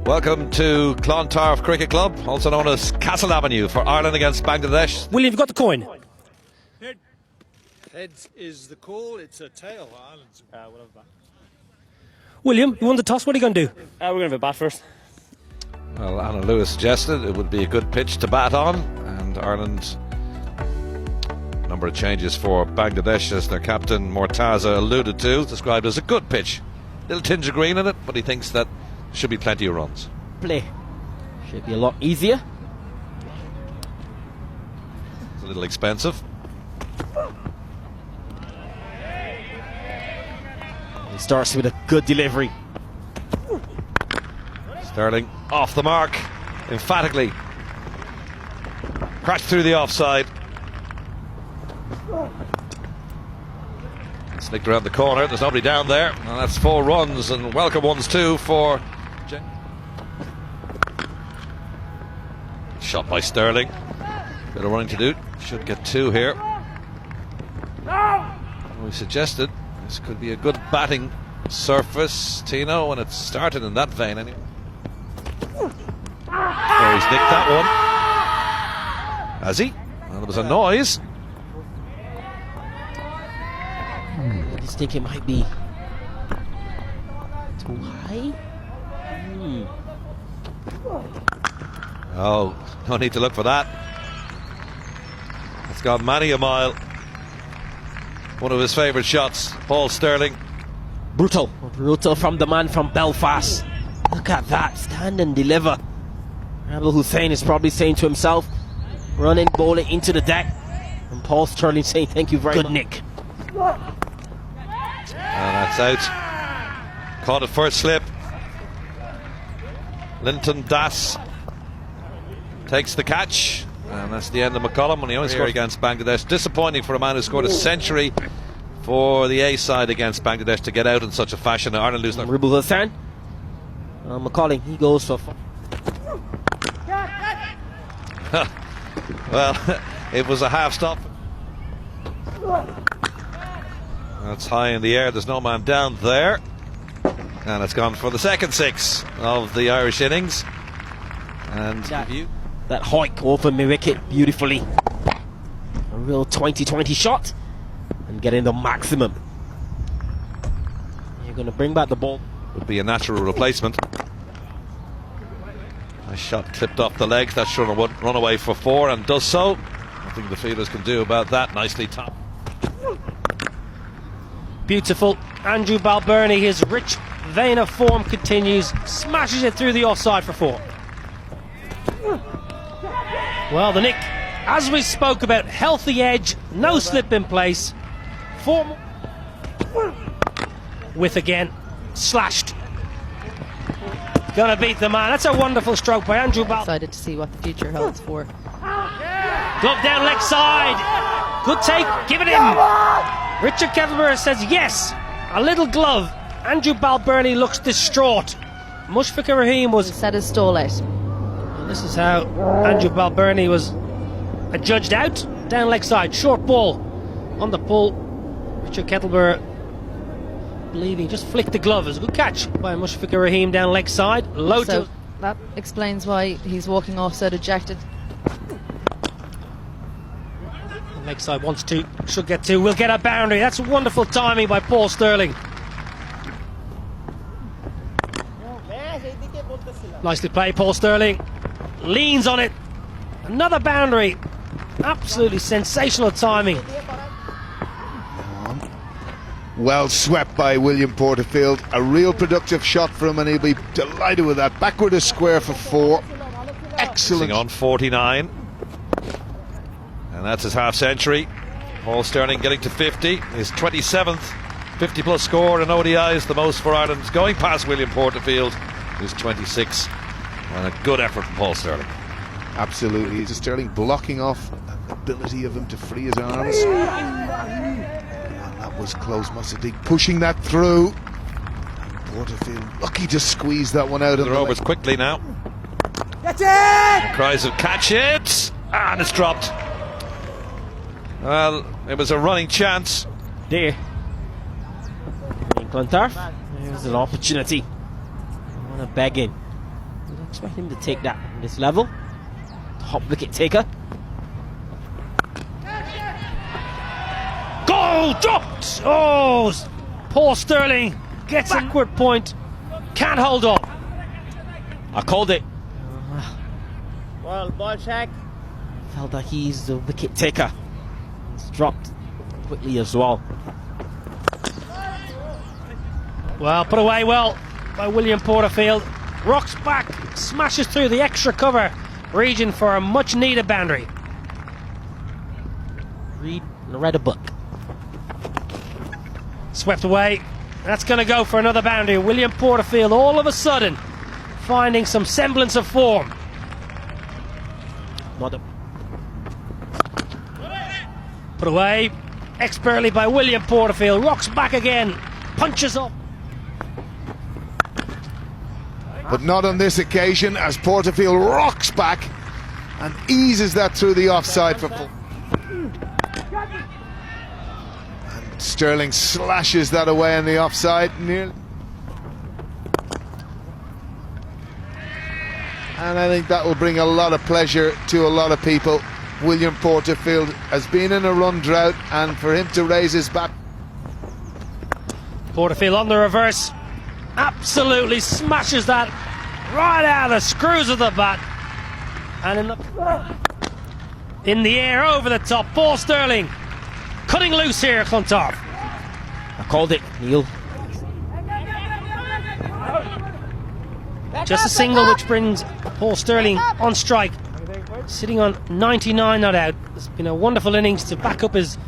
Welcome to Clontarf Cricket Club, also known as Castle Avenue, for Ireland against Bangladesh. William, you've got the coin. Heads is the call, it's a tail. Ireland's William, you won the toss. What are you going to do? We're going to have a bat first. Well, Anna Lewis suggested it would be a good pitch to bat on, and Ireland, a number of changes for Bangladesh, as their captain Mortaza alluded to, described as a good pitch. Little tinge of green in it, but he thinks that there should be plenty of runs. Play should be a lot easier. It's a little expensive. He starts with a good delivery. Sterling off the mark, emphatically. Crashed through the offside. Slicked around the corner, there's nobody down there, and that's 4 runs, and welcome ones too for shot by Sterling. Bit of running to do, should get 2 here. We suggested this could be a good batting surface, Tino, when it started in that vein anyway. Oh, he's nicked that one. Has he? Well, there was a noise. I just think it might be too high. Oh, no need to look for that. It's gone many a mile. One of his favourite shots, Paul Sterling. Brutal from the man from Belfast. Look at that, stand and deliver. Abdul Hussain is probably saying to himself, running, bowling into the deck, and Paul Sterling saying thank you very much. Good nick. And that's out. Caught it first slip. Linton Das takes the catch, and that's the end of McCullum when he only scored against Bangladesh. Disappointing for a man who scored a century for the A side against Bangladesh to get out in such a fashion. Ireland lose their Ribble Hassan. McCulling, he goes for well, it was a half stop. That's high in the air, there's no man down there, and it's gone for the second 6 of the Irish innings. And that hike over my wicket beautifully. A real 20-20 shot, and getting the maximum. You're going to bring back the ball. Would be a natural replacement. Nice shot clipped off the legs. That should have run away for 4, and does so. Nothing the fielders can do about that. Nicely topped. Beautiful. Andrew Balbirnie, his rich vein of form continues. Smashes it through the offside for 4. Well, the nick, as we spoke about, healthy edge, no slip in place. 4 with again, slashed. Gonna beat the man. That's a wonderful stroke by Andrew Balbirnie. Excited to see what the future holds for. Glove down leg side. Good take, give it in. Richard Kettleborough says yes. A little glove. Andrew Balbirnie looks distraught. Mushfiqur Rahim was Set his stall out. This is how Andrew Balbirnie was adjudged out. Down leg side, short ball on the pull. Richard Kettleborough believing just flicked the glove. It was a good catch by Mushfiqur Rahim down leg side. Low So to that explains why he's walking off so dejected. leg side wants to, should get 2. We'll get a boundary. That's wonderful timing by Paul Sterling. Nicely played, Paul Sterling. Leans on it. Another boundary. Absolutely sensational timing. Well swept by William Porterfield. A real productive shot for him, and he'll be delighted with that. Backward a square for 4. Excellent. On 49. And that's his half century. Paul Sterling getting to 50. His 27th 50-plus score in ODIs, the most for Ireland, going past William Porterfield, who's 26. And a good effort from Paul Sterling. Absolutely. It's Sterling blocking off the ability of him to free his arms. And that was close. Mossadegh pushing that through. Porterfield lucky to squeeze that one out of the Roberts quickly now. Catch it! Cries of catch it! And it's dropped. Well, it was a running chance. There. In Clontarf, there's an opportunity. I want to beg in. Expect him to take that at this level. Top wicket taker. Goal dropped! Oh, Paul Sterling gets a backward point. Can't hold up. I called it. Well, ball check. Felt that he's the wicket taker. It's dropped quickly as well. Well, put away well by William Porterfield. Rocks back, smashes through the extra cover region for a much needed boundary. Read a book. Swept away. That's going to go for another boundary. William Porterfield all of a sudden finding some semblance of form. Put away expertly by William Porterfield. Rocks back again. Punches up. But not on this occasion, as Porterfield rocks back and eases that through the offside for full. And Sterling slashes that away on the offside nearly. And I think that will bring a lot of pleasure to a lot of people. William Porterfield has been in a run drought, and for him to raise his bat. Porterfield on the reverse. Absolutely smashes that right out of the screws of the bat. And in the air over the top, Paul Sterling cutting loose here at Clontarf. I called it, Neil. Just a single which brings Paul Sterling on strike, sitting on 99 not out. It's been a wonderful innings to back up his...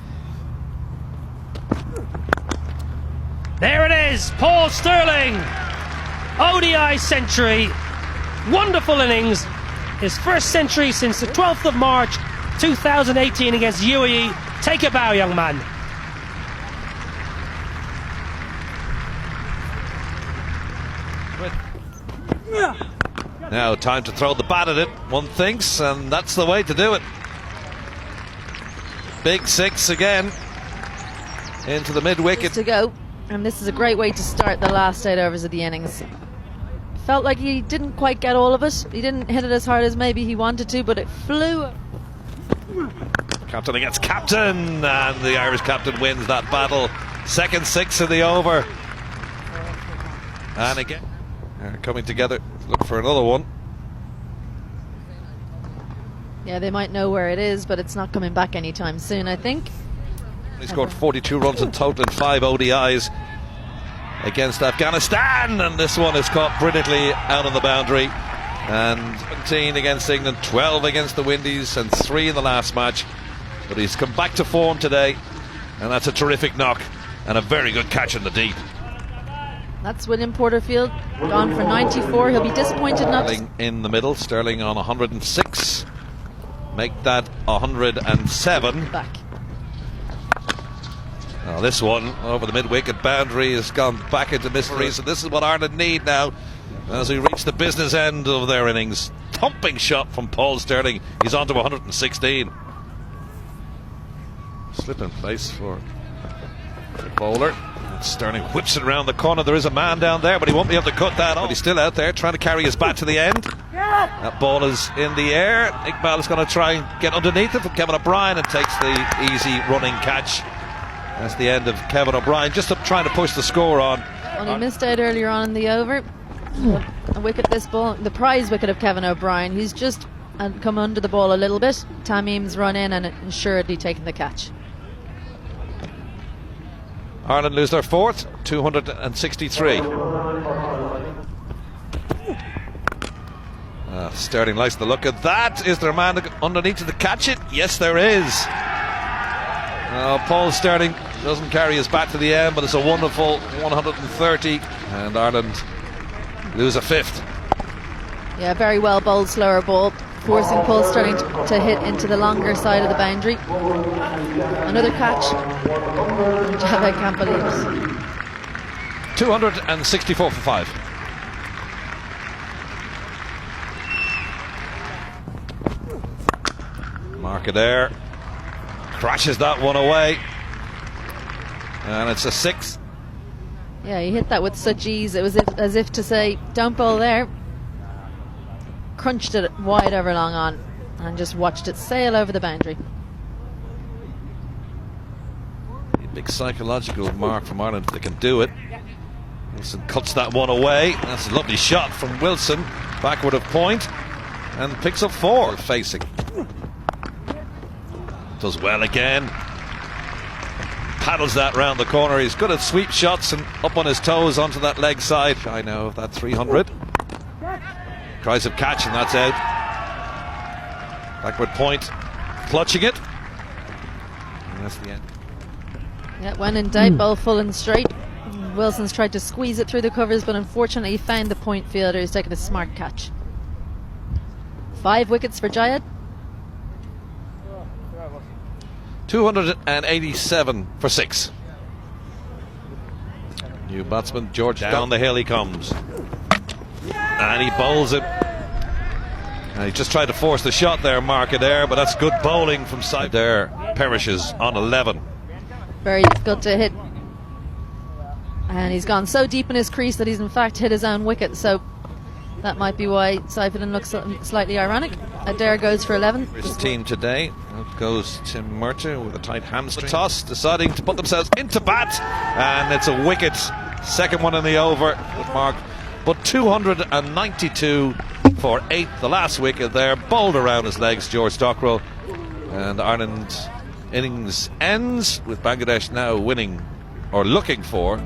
There it is, Paul Sterling, ODI century, wonderful innings, his first century since the 12th of March 2018 against UAE. Take a bow, young man. Now time to throw the bat at it, one thinks, and that's the way to do it. Big six again into the mid-wicket. To go, and this is a great way to start the last 8 overs of the innings. Felt like he didn't quite get all of it. He didn't hit it as hard as maybe he wanted to, but it flew. Captain against captain, and the Irish captain wins that battle. Second six of the over. And again, they're coming together, look for another one. Yeah, they might know where it is, but it's not coming back anytime soon, I think. He scored 42 runs in total in 5 ODIs against Afghanistan, and this one is caught brilliantly out on the boundary. And 17 against England, 12 against the Windies, and 3 in the last match. But he's come back to form today, and that's a terrific knock and a very good catch in the deep. That's William Porterfield, gone for 94. He'll be disappointed not to... In the middle, Sterling on 106. Make that 107. Back. Now this one over the mid-wicket boundary has gone back into mystery, so this is what Ireland need now as we reach the business end of their innings. Thumping shot from Paul Sterling. He's on to 116. Slip in place for the bowler. Sterling whips it around the corner. There is a man down there, but he won't be able to cut that off. But he's still out there trying to carry his bat to the end. That ball is in the air. Iqbal is going to try and get underneath it from Kevin O'Brien and takes the easy running catch. That's the end of Kevin O'Brien, just trying to push the score on. Well, he missed out earlier on in the over. A wicket, this ball, the prize wicket of Kevin O'Brien. He's just come under the ball a little bit. Tamim's run in and assuredly taken the catch. Ireland lose their fourth, 263. Sterling likes the look of that. Is there a man underneath to catch it? Yes, there is. Paul Sterling doesn't carry his bat to the end, but it's a wonderful 130, and Ireland lose a fifth. Yeah, very well bowled, slower ball, forcing Paul Sterling to hit into the longer side of the boundary. Another catch. I can't believe it. 264 for 5. Markader crashes that one away, and it's a 6. Yeah, he hit that with such ease. It was as if to say, don't bowl there. crunched it wide over long on and just watched it sail over the boundary. Big psychological mark from Ireland if they can do it. Wilson cuts that one away. That's a lovely shot from Wilson, backward of point, and picks up 4 facing. Does well again. Paddles that round the corner. He's good at sweep shots and up on his toes onto that leg side. I know that 300. Tries a catch and that's out. Backward point, clutching it. And that's the end. Yeah, when in doubt, bowl full and straight. Wilson's tried to squeeze it through the covers, but unfortunately he found the point fielder who's taken a smart catch. 5 wickets for Jayed. 287 for 6. New batsman George down the hill he comes. And he bowls it. And he just tried to force the shot there, Mark Adair, but that's good bowling from side there. Perishes on 11. Very difficult to hit. And he's gone so deep in his crease that he's in fact hit his own wicket, so that might be why Seifelin looks slightly ironic. Adair goes for 11. His team today. Out goes Tim Murtagh with a tight hamstring. Toss, deciding to put themselves into bat, and it's a wicket. Second one in the over with Mark. But 292 for 8. The last wicket there, bowled around his legs, George Dockrell. And Ireland innings ends with Bangladesh now winning, or looking for.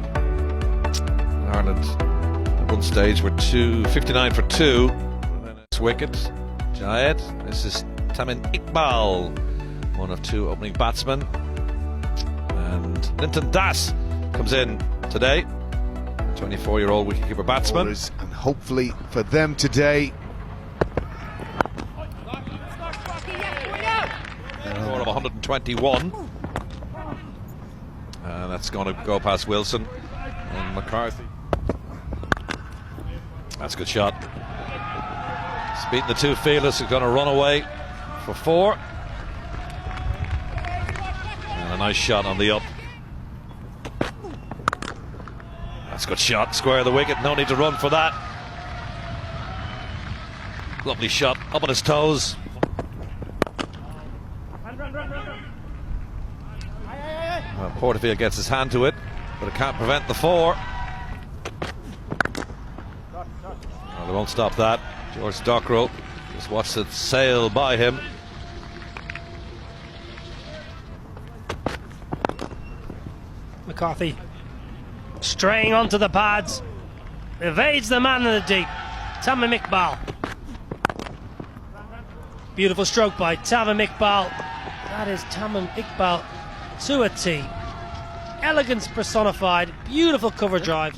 Ireland at one stage were 59 for 2. And then it's wicket. Jayed. This is Tamim Iqbal, one of 2 opening batsmen. And Linton Das comes in today, 24-year-old wicketkeeper batsman. And hopefully for them today, Score of 121. And that's going to go past Wilson and McCarthy. That's a good shot. He's beating the 2 fielders. He's going to run away for 4. And a nice shot on the up. That's a good shot. Square the wicket. No need to run for that. Lovely shot. Up on his toes. Well, Porterfield gets his hand to it, but it can't prevent the 4. Well, they won't stop that. George Dockrell just watched it sail by him. McCarthy straying onto the pads, evades the man in the deep. Tamim Iqbal. Beautiful stroke by Tamim Iqbal. That is Tamim Iqbal to a T. Elegance personified. Beautiful cover drive.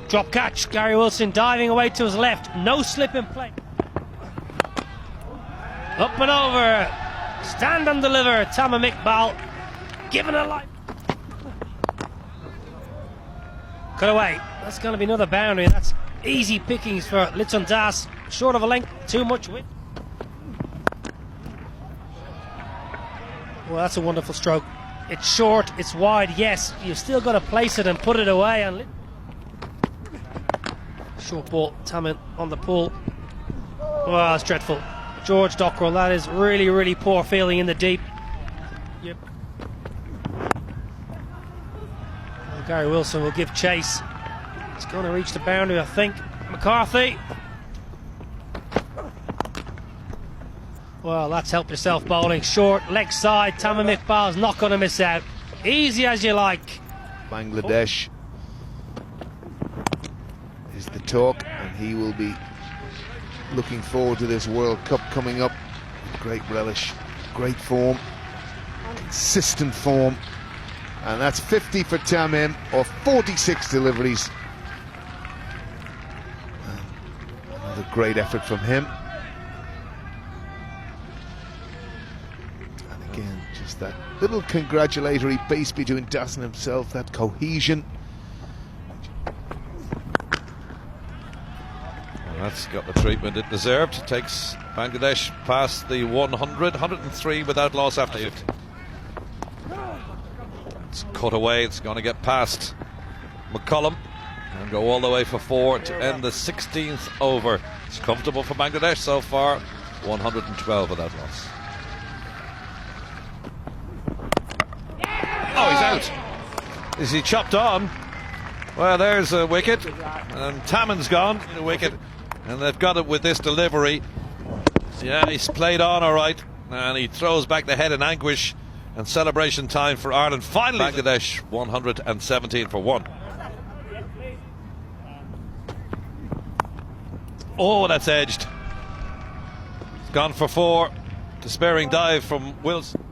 Drop catch. Gary Wilson diving away to his left. No slip in play. Up and over. Stand and deliver. Tamim Iqbal giving a life. Cut away. That's going to be another boundary. That's easy pickings for Linton Das. Short of a length. Too much width. Well, that's a wonderful stroke. It's short, it's wide, yes. You've still got to place it and put it away. And short ball, Tamim on the pull. Well, that's dreadful. George Dockrell, that is really, really poor fielding in the deep. Yep. Well, Gary Wilson will give chase. It's going to reach the boundary, I think. McCarthy. Well, that's help yourself bowling. Short, leg side. Tamim Iqbal's not going to miss out. Easy as you like. Bangladesh is the talk, and he will be looking forward to this World Cup coming up. Great relish, great form, consistent form, and that's 50 for Tamim, or 46 deliveries. Another great effort from him. Again, just that little congratulatory base between Das and himself, that cohesion. Well, that's got the treatment it deserved. Takes Bangladesh past the 100, 103 without loss after 50. It's cut away, it's going to get past McCullum. and go all the way for 4 to end the 16th over. It's comfortable for Bangladesh so far, 112 of that loss. Oh, he's out. Is he chopped on? Well, there's a wicket, and Taman's gone, a wicket, and they've got it with this delivery. Yeah, he's played on all right, and he throws back the head in anguish, and celebration time for Ireland. Finally, Bangladesh 117 for 1. Oh, that's edged. It's gone for 4. Despairing dive from Wilson.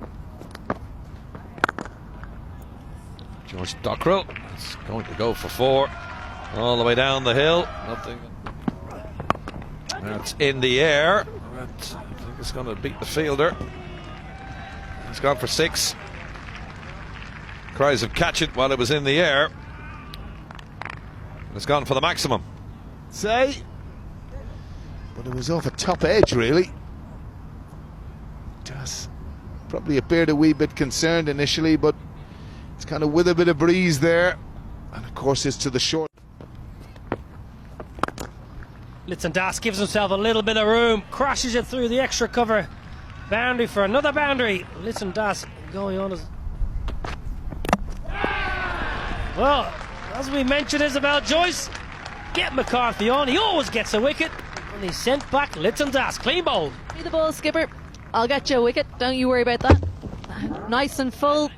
George Dockrell is going to go for 4 all the way down the hill. Nothing. That's in the air. I think it's going to beat the fielder. It's gone for 6. Cries of catch it while it was in the air. It's gone for the maximum. Say, but it was off a top edge, really. Just probably appeared a wee bit concerned initially, but it's kind of with a bit of breeze there, and of course it's to the short. Litson Das gives himself a little bit of room, crashes it through the extra cover boundary for another boundary. Litson Das going on as well. As we mentioned, Isabel Joyce, get McCarthy on. He always gets a wicket, and he's sent back Litson Das. Clean bowl. Be the ball, skipper. I'll get you a wicket. Don't you worry about that. Nice and full.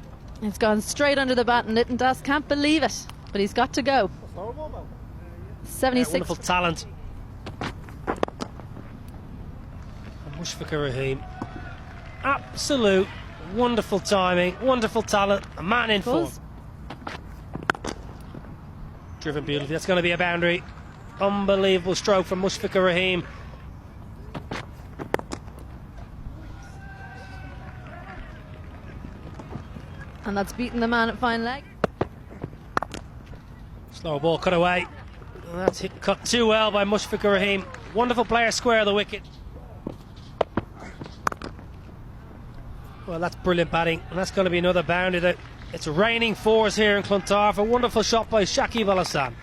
It's gone straight under the bat, and Litton Das can't believe it, but he's got to go. 76. Wonderful talent. And Mushfiqur Rahim. Absolute wonderful timing, wonderful talent, a man in form. Driven beautifully. That's going to be a boundary. Unbelievable stroke from Mushfiqur Rahim. And that's beaten the man at fine leg. Slow ball cut away. And that's hit cut too well by Mushfiqur Rahim. Wonderful player square of the wicket. Well, that's brilliant batting, and that's going to be another boundary. It's raining 4s here in Clontarf. A wonderful shot by Shakib Al Hassan.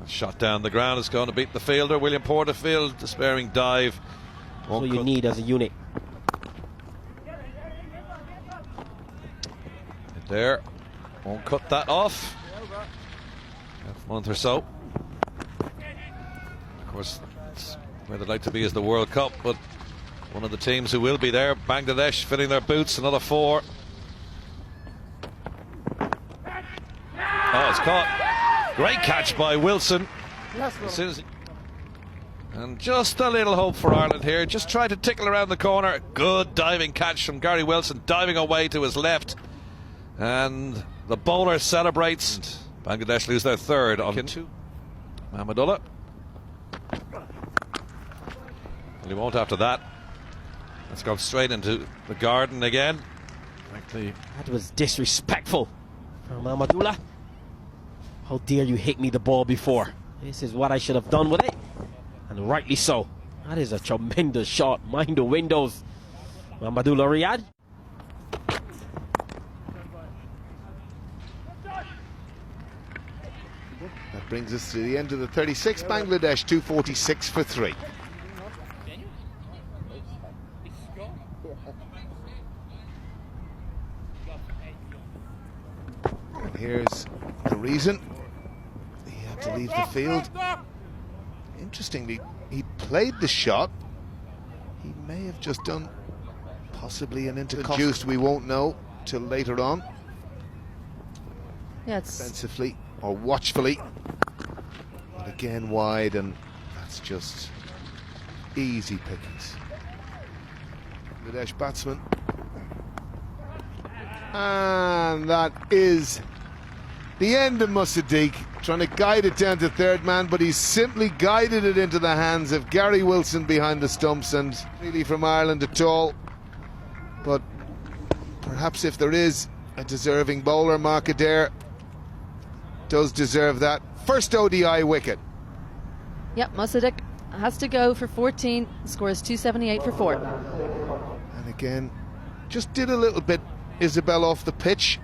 Shot down the ground is going to beat the fielder. William Porterfield, despairing dive. That's what you need as a unit. There, won't cut that off. A month or so. Of course, it's where they'd like to be is the World Cup, but one of the teams who will be there, Bangladesh, filling their boots. Another 4. Oh, it's caught. Great catch by Wilson. As soon as and just a little hope for Ireland here. Just try to tickle around the corner. Good diving catch from Gary Wilson, diving away to his left. And the bowler celebrates. Bangladesh lose their 3rd on 2. Mahmudullah. Well, he won't after that. Let's go straight into the garden again. That was disrespectful from Mahmudullah. How dare you hit me the ball before? This is what I should have done with it, and rightly so. That is a tremendous shot. Mind the windows. Mahmudullah Riyad. That brings us to the end of the 36. Bangladesh 246 for 3. And here's the reason he had to leave the field. Interestingly, he played the shot. He may have just done possibly an introduced. We won't know till later on. Yeah, it's Defensively or watchfully, but again wide, and that's just easy pickings. Bangladesh batsman, and that is the end of Musaddiq, trying to guide it down to 3rd man, but he's simply guided it into the hands of Gary Wilson behind the stumps, and really from Ireland at all. But perhaps if there is a deserving bowler, Mark Adair does deserve that. First ODI wicket. Yep, Musaddiq has to go for 14, scores 278 for 4. And again, just did a little bit, Isabel, off the pitch.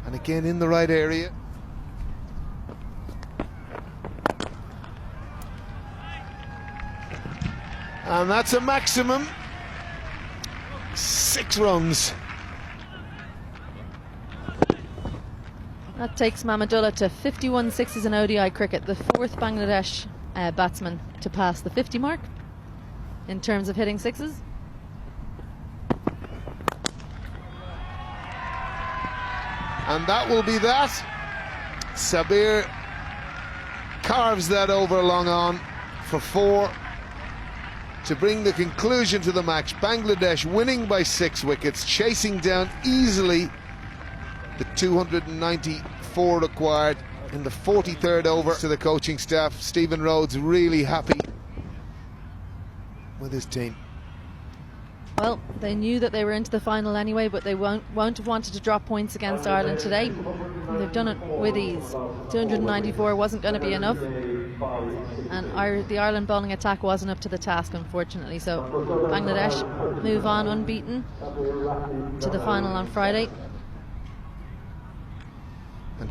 And again in the right area. And that's a maximum. 6 runs. That takes Mamadullah to 51 sixes in ODI cricket, the 4th Bangladesh batsman to pass the 50 mark in terms of hitting sixes. And that will be that. Sabir carves that over long on for 4 to bring the conclusion to the match. Bangladesh winning by 6 wickets, chasing down easily the 294 required in the 43rd over. To the coaching staff, Stephen Rhodes really happy with his team. Well, they knew that they were into the final anyway, but they won't have wanted to drop points against Ireland today. They've done it with ease. 294 wasn't going to be enough, and the Ireland bowling attack wasn't up to the task, unfortunately. So Bangladesh move on unbeaten to the final on Friday. And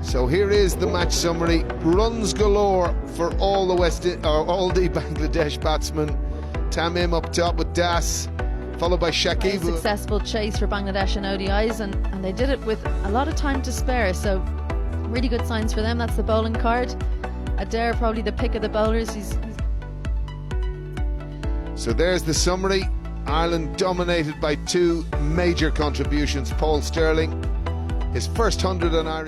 so here is the match summary. Runs galore for all the Bangladesh batsmen. Tamim up top with Das, followed by Shakib. Successful chase for Bangladesh in ODIs, and they did it with a lot of time to spare, so really good signs for them. That's the bowling card. Adair probably the pick of the bowlers. So there's the summary. Ireland dominated by 2 major contributions. Paul Stirling, his first 100 on Irish.